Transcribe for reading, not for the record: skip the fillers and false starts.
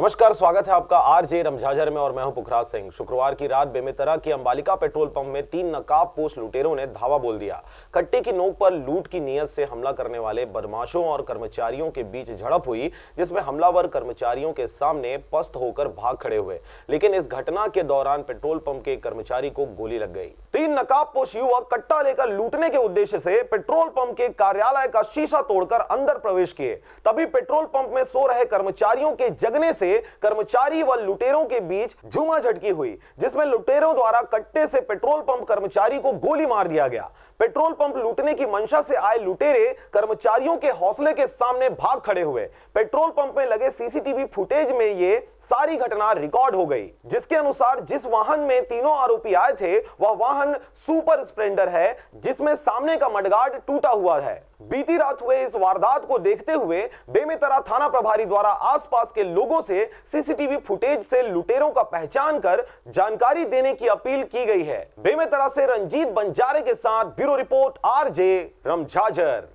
नमस्कार, स्वागत है आपका आरजे रमझाझर में और मैं हूं पुखराज सिंह। शुक्रवार की रात बेमेतरा की अंबालिका पेट्रोल पंप में 3 नकाबपोश लुटेरों ने धावा बोल दिया। कट्टे की नोक पर लूट की नीयत से हमला करने वाले बदमाशों और कर्मचारियों के बीच झड़प हुई, जिसमें हमलावर कर्मचारियों के सामने पस्त होकर भाग खड़े हुए, लेकिन इस घटना के दौरान पेट्रोल पंप के कर्मचारी को गोली लग गई। 3 नकाबपोश युवक कट्टा लेकर लूटने के उद्देश्य से पेट्रोल पंप के कार्यालय का शीशा तोड़कर अंदर प्रवेश किए। तभी पेट्रोल पंप में सो रहे कर्मचारियों के जगने से कर्मचारी व लुटेरों के बीच झूमाझटकी हुई, जिसमें लुटेरों द्वारा कट्टे से पेट्रोल पंप कर्मचारी को गोली मार दिया गया। पेट्रोल पंप लूटने की मंशा से आए लुटेरे कर्मचारियों के हौसले के सामने भाग खड़े हुए। पेट्रोल पंप में लगे सीसीटीवी फुटेज में ये सारी घटना रिकॉर्ड हो गई, जिसके अनुसार जिस वाहन में तीनों आरोपी आए थे वह वाहन सुपर स्प्लेंडर है, जिसमें सामने का मडगार्ड टूटा हुआ है। बीती रात हुए इस वारदात को देखते हुए बेमेतरा थाना प्रभारी द्वारा आसपास के लोगों से सीसीटीवी फुटेज से लुटेरों का पहचान कर जानकारी देने की अपील की गई है। बेमेतरा से रंजीत बंजारे के साथ ब्यूरो रिपोर्ट आरजे रमझाझर।